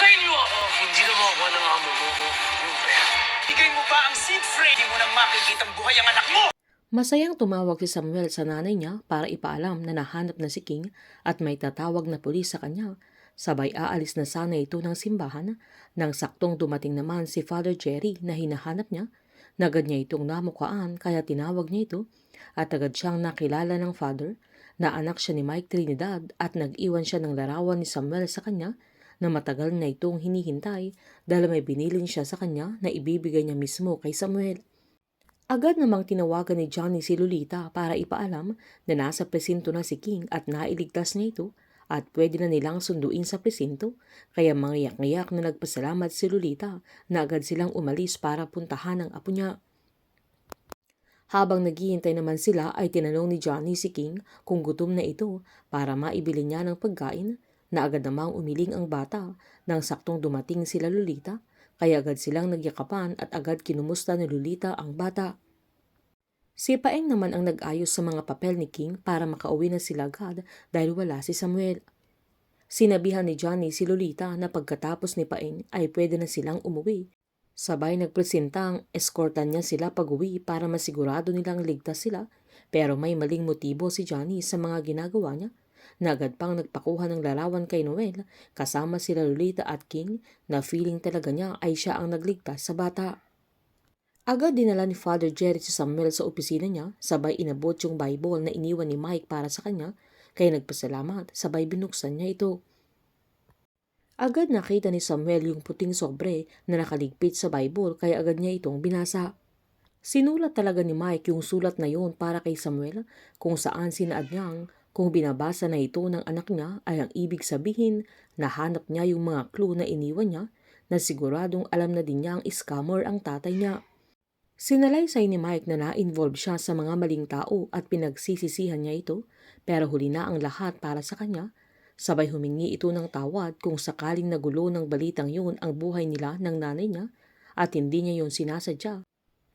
Patayin niyo ako kung hindi na makuha ng amo mo yung pera. Bigay mo ba ang seed frame? Hindi mo nang makikitang buhay ang anak mo! Masayang tumawag si Samuel sa nanay niya para ipaalam na nahanap na si King at may tatawag na pulis sa kanya. Sabay aalis na sana ito ng simbahan nang saktong dumating naman si Father Jerry na hinahanap niya. Agad niya itong namukaan kaya tinawag niya ito at agad siyang nakilala ng Father na anak siya ni Mike Trinidad at nag-iwan siya ng larawan ni Samuel sa kanya na matagal na itong hinihintay dahil may binilin siya sa kanya na ibibigay niya mismo kay Samuel. Agad namang tinawagan ni Johnny si Lolita para ipaalam na nasa presinto na si King at nailigtas niya ito at pwede na nilang sunduin sa presinto, kaya mangiyak-ngiyak na nagpasalamat si Lolita na agad silang umalis para puntahan ang apo niya. Habang naghihintay naman sila ay tinanong ni Johnny si King kung gutom na ito para maibili niya ng pagkain, na agad namang umiling ang bata nang saktong dumating sila Lolita, kaya agad silang nagyakapan at agad kinumusta ni Lolita ang bata. Si Paeng naman ang nag-ayos sa mga papel ni King para makauwi na sila agad dahil wala si Samuel. Sinabihan ni Johnny si Lolita na pagkatapos ni Paeng ay pwede na silang umuwi. Sabay nagpresentang eskortan niya sila pag-uwi para masigurado nilang ligtas sila, pero may maling motibo si Johnny sa mga ginagawa niya. Agad pang nagpakuha ng larawan kay Noel kasama sila Lolita at King na feeling talaga niya ay siya ang nagligtas sa bata. Agad dinala ni Father Jerry si Samuel sa opisina niya, sabay inabot yung Bible na iniwan ni Mike para sa kanya, kaya nagpasalamat, sabay binuksan niya ito. Agad nakita ni Samuel yung puting sobre na nakaligpit sa Bible, kaya agad niya itong binasa. Sinulat talaga ni Mike yung sulat na yun para kay Samuel, kung saan sinaad niyang kung binabasa na ito ng anak niya ay ang ibig sabihin na hanap niya yung mga clue na iniwan niya, na siguradong alam na din niya ang scammer ang tatay niya. Sinalaysay ni Mike na na-involve siya sa mga maling tao at pinagsisisihan niya ito, pero huli na ang lahat para sa kanya. Sabay humingi ito ng tawad kung sakaling nagulo ng balitang yun ang buhay nila ng nanay niya at hindi niya yun sinasadya,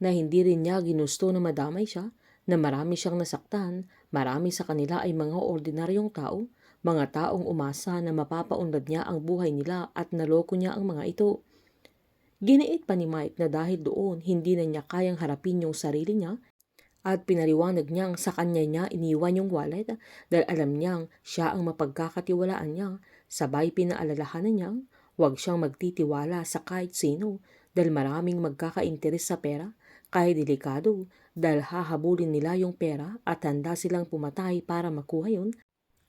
na hindi rin niya ginusto na madamay siya, na marami siyang nasaktan, marami sa kanila ay mga ordinaryong tao, mga taong umasa na mapapaunlad niya ang buhay nila at naloko niya ang mga ito. Giniit pa ni Mike na dahil doon hindi na niya kayang harapin yung sarili niya at pinaliwanag niyang sa kanya niya iniwan yung wallet dahil alam niyang siya ang mapagkakatiwalaan niya, sabay pinaalalahanan niyang huwag siyang magtitiwala sa kahit sino dahil maraming magkakainteres sa pera, kaya delikado dahil hahabulin nila yung pera at handa silang pumatay para makuha yun.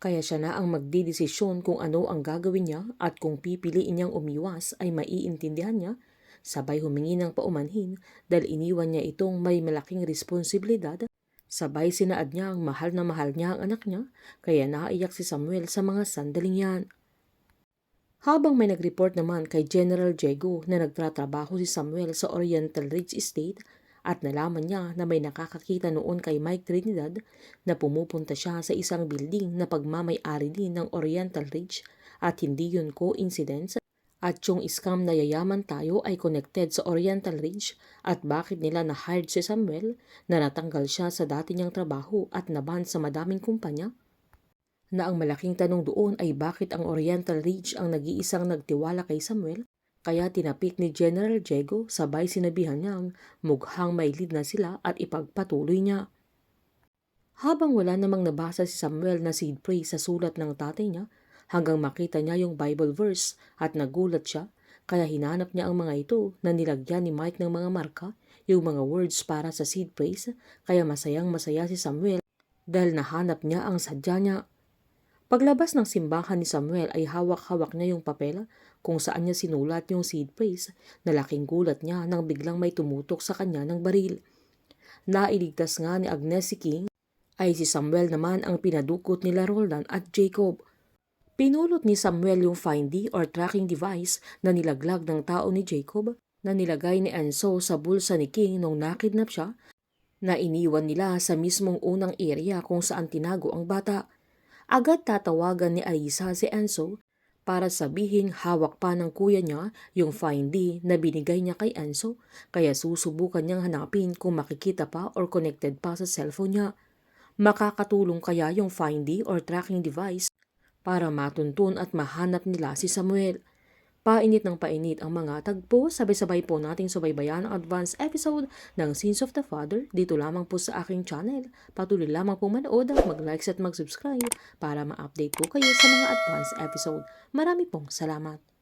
Kaya siya na ang magdidesisyon kung ano ang gagawin niya at kung pipiliin niyang umiwas ay maiintindihan niya. Sabay humingi ng paumanhin dahil iniwan niya itong may malaking responsibilidad. Sabay sinaad niya ang mahal niya ang anak niya, kaya naiyak si Samuel sa mga sandaling yan. Habang may nag-report naman kay General Diego na nagtatrabaho si Samuel sa Oriental Ridge Estate at nalaman niya na may nakakakita noon kay Mike Trinidad na pumupunta siya sa isang building na pagmamay-ari din ng Oriental Ridge at hindi yun coincidence at yung scam na yayaman tayo ay connected sa Oriental Ridge at bakit nila na-hired si Samuel na natanggal siya sa dati niyang trabaho at naban sa madaming kumpanya, na ang malaking tanong doon ay bakit ang Oriental Ridge ang nag-iisang nagtiwala kay Samuel, kaya tinapik ni General Diego sabay sinabihan niyang mukhang may lead na sila at ipagpatuloy niya. Habang wala namang nabasa si Samuel na seed phrase sa sulat ng tatay niya, hanggang makita niya yung Bible verse at nagulat siya, kaya hinanap niya ang mga ito na nilagyan ni Mike ng mga marka, yung mga words para sa seed phrase, kaya masayang masaya si Samuel dahil nahanap niya ang sadya niya. Paglabas ng simbahan ni Samuel ay hawak-hawak niya yung papel kung saan niya sinulat yung seed phrase, na laking gulat niya nang biglang may tumutok sa kanya ng baril. Nailigtas nga ni Agnes si King, ay si Samuel naman ang pinadukot nila Roldan at Jacob. Pinulot ni Samuel yung findy or tracking device na nilaglag ng tao ni Jacob na nilagay ni Enzo sa bulsa ni King nung nakidnap siya, na iniwan nila sa mismong unang area kung saan tinago ang bata. Agad tatawagan ni Alisa si Enzo para sabihin hawak pa ng kuya niya yung findy na binigay niya kay Enzo, kaya susubukan niyang hanapin kung makikita pa or connected pa sa cellphone niya. Makakatulong kaya yung findy or tracking device para matuntun at mahanap nila si Samuel. Painit ng painit ang mga tagpo, sabay-sabay po nating subaybayan ang advance episode ng Sins of the Father dito lamang po sa aking channel. Patuloy lamang po manood at mag-likes at mag-subscribe para ma-update po kayo sa mga advance episode. Marami pong salamat.